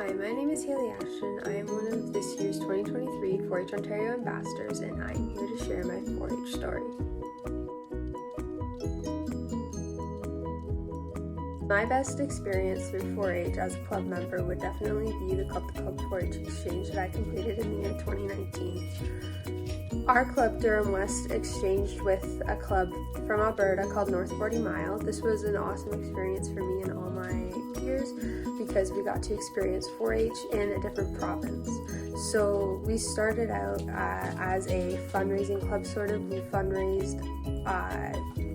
Hi, my name is Hayley Ashton. I am one of this year's 2023 4-H Ontario ambassadors, and I am here to share my 4-H story. My best experience through 4-H as a club member would definitely be the Club 4-H exchange that I completed in the year 2019. Our club, Durham-West, exchanged with a club from Alberta called North 40 Mile. This was an awesome experience for me and all my peers because we got to experience 4-H in a different province. So we started out as a fundraising club, sort of. We fundraised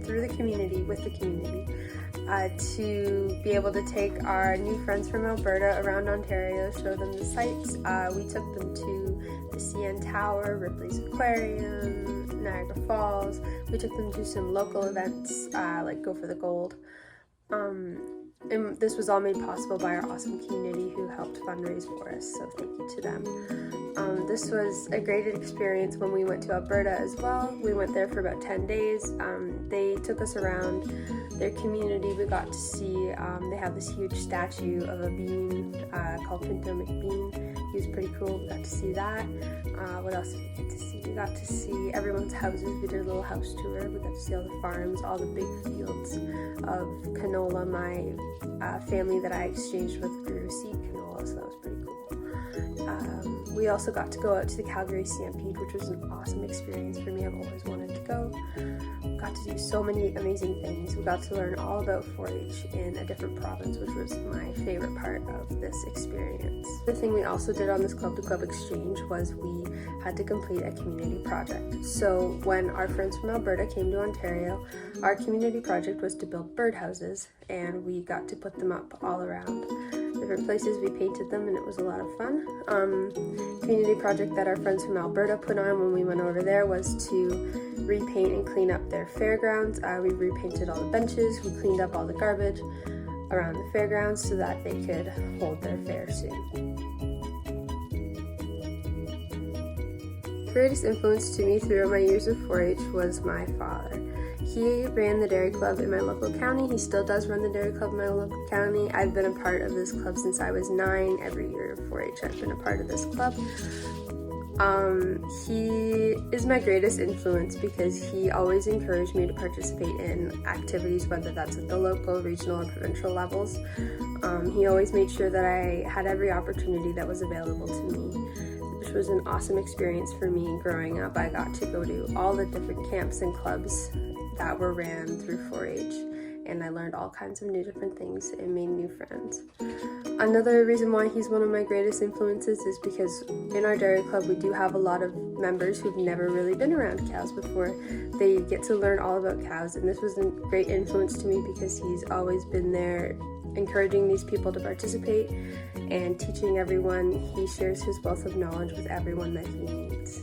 through the community, with the community, to be able to take our new friends from Alberta around Ontario, show them the sights. We took them to the CN Tower, Ripley's Aquarium, Niagara Falls. We took them to some local events like Go for the Gold. And this was all made possible by our awesome community who helped fundraise for us, so thank you to them. This was a great experience when we went to Alberta as well. We went there for about 10 days. They took us around their community. We got to see, they have this huge statue of a bean called Pinto McBean. He was pretty cool. We got to see that. What else did we get to see? We got to see everyone's houses. We did a little house tour. We got to see all the farms, all the big fields of canola. My family that I exchanged with grew seed canola, so that was pretty cool. We also got to go out to the Calgary Stampede, which was an awesome experience for me. I've always wanted to go. Got to do so many amazing things. We got to learn all about 4-H in a different province, which was my favorite part of this experience. The thing we also did on this club-to-club exchange was we had to complete a community project. So when our friends from Alberta came to Ontario, our community project was to build birdhouses, and we got to put them up all around different places. We painted them, and it was a lot of fun. Community project that our friends from Alberta put on when we went over there was to repaint and clean up their fairgrounds. We repainted all the benches, we cleaned up all the garbage around the fairgrounds so that they could hold their fair soon. The greatest influence to me throughout my years of 4-H was my father. He ran the dairy club in my local county. He still does run the dairy club in my local county. I've been a part of this club since I was 9. Every year of 4-H I've been a part of this club. He is my greatest influence because he always encouraged me to participate in activities, whether that's at the local, regional, or provincial levels. He always made sure that I had every opportunity that was available to me, which was an awesome experience for me growing up. I got to go to all the different camps and clubs that were ran through 4-H, and I learned all kinds of new different things and made new friends. Another reason why he's one of my greatest influences is because in our dairy club we do have a lot of members who've never really been around cows before. They get to learn all about cows, and this was a great influence to me because he's always been there encouraging these people to participate and teaching everyone. He shares his wealth of knowledge with everyone that he needs.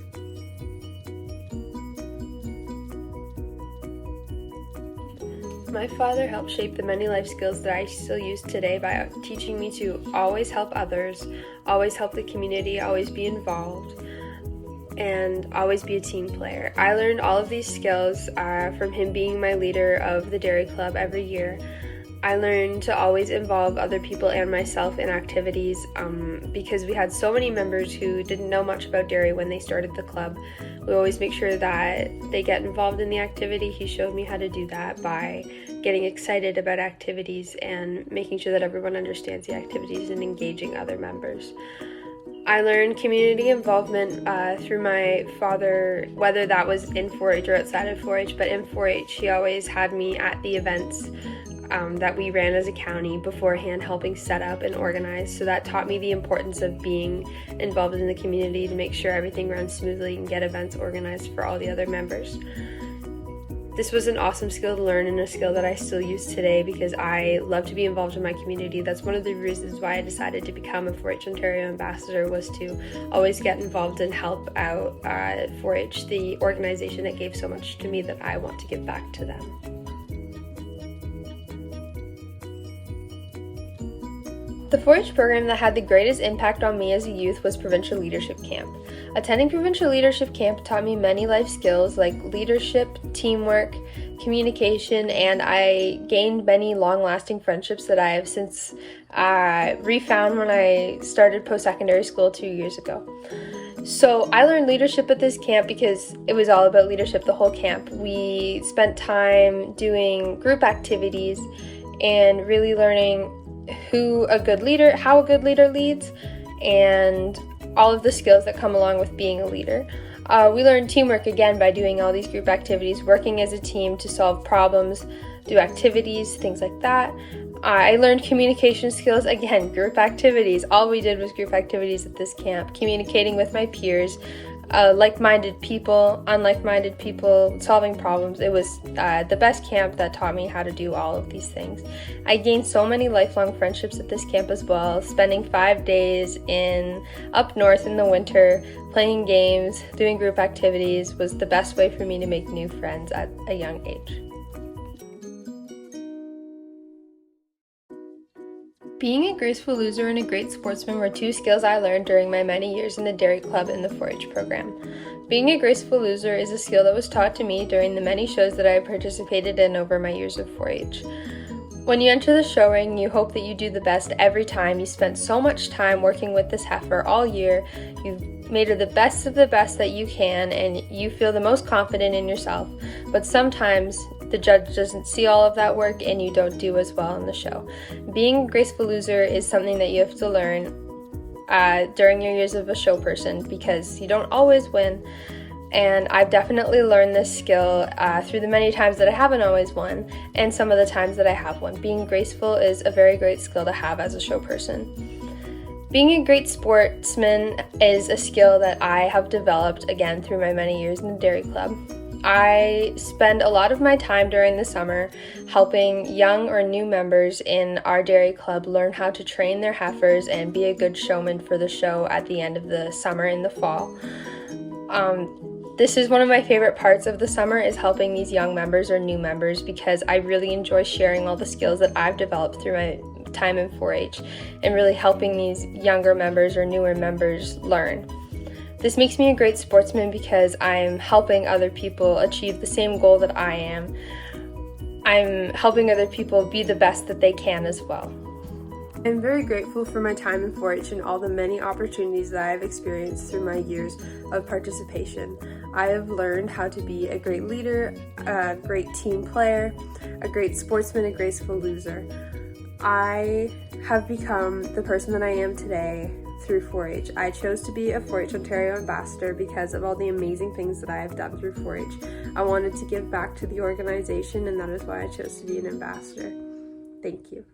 My father helped shape the many life skills that I still use today by teaching me to always help others, always help the community, always be involved, and always be a team player. I learned all of these skills from him being my leader of the dairy club every year. I learned to always involve other people and myself in activities because we had so many members who didn't know much about dairy when they started the club. We always make sure that they get involved in the activity. He showed me how to do that by getting excited about activities and making sure that everyone understands the activities and engaging other members. I learned community involvement through my father, whether that was in 4-H or outside of 4-H, but in 4-H he always had me at the events that we ran as a county beforehand, helping set up and organize. So that taught me the importance of being involved in the community to make sure everything runs smoothly and get events organized for all the other members. This was an awesome skill to learn and a skill that I still use today because I love to be involved in my community. That's one of the reasons why I decided to become a 4-H Ontario ambassador, was to always get involved and help out 4-H, the organization that gave so much to me that I want to give back to them. The 4-H program that had the greatest impact on me as a youth was Provincial Leadership Camp. Attending Provincial Leadership Camp taught me many life skills like leadership, teamwork, communication, and I gained many long-lasting friendships that I have since refound when I started post-secondary school 2 years ago. So I learned leadership at this camp because it was all about leadership the whole camp. We spent time doing group activities and really learning how a good leader leads, and all of the skills that come along with being a leader. We learned teamwork again by doing all these group activities, working as a team to solve problems, do activities, things like that. I learned communication skills, again, group activities. All we did was group activities at this camp, communicating with my peers, like-minded people, unlike-minded people, solving problems. It was the best camp that taught me how to do all of these things. I gained so many lifelong friendships at this camp as well. Spending 5 days up north in the winter, playing games, doing group activities was the best way for me to make new friends at a young age. Being a graceful loser and a great sportsman were two skills I learned during my many years in the Dairy Club and the 4-H program. Being a graceful loser is a skill that was taught to me during the many shows that I participated in over my years of 4-H. When you enter the show ring, you hope that you do the best every time. You spent so much time working with this heifer all year. You've made her the best of the best that you can, and you feel the most confident in yourself. But sometimes the judge doesn't see all of that work and you don't do as well in the show. Being a graceful loser is something that you have to learn during your years of a show person, because you don't always win. And I've definitely learned this skill through the many times that I haven't always won and some of the times that I have won. Being graceful is a very great skill to have as a show person. Being a great sportsman is a skill that I have developed, again, through my many years in the Dairy Club. I spend a lot of my time during the summer helping young or new members in our dairy club learn how to train their heifers and be a good showman for the show at the end of the summer and the fall. This is one of my favorite parts of the summer, is helping these young members or new members, because I really enjoy sharing all the skills that I've developed through my time in 4-H and really helping these younger members or newer members learn. This makes me a great sportsman because I'm helping other people achieve the same goal that I am. I'm helping other people be the best that they can as well. I'm very grateful for my time in 4-H and all the many opportunities that I have experienced through my years of participation. I have learned how to be a great leader, a great team player, a great sportsman, a graceful loser. I have become the person that I am today through 4-H. I chose to be a 4-H Ontario ambassador because of all the amazing things that I have done through 4-H. I wanted to give back to the organization, and that is why I chose to be an ambassador. Thank you.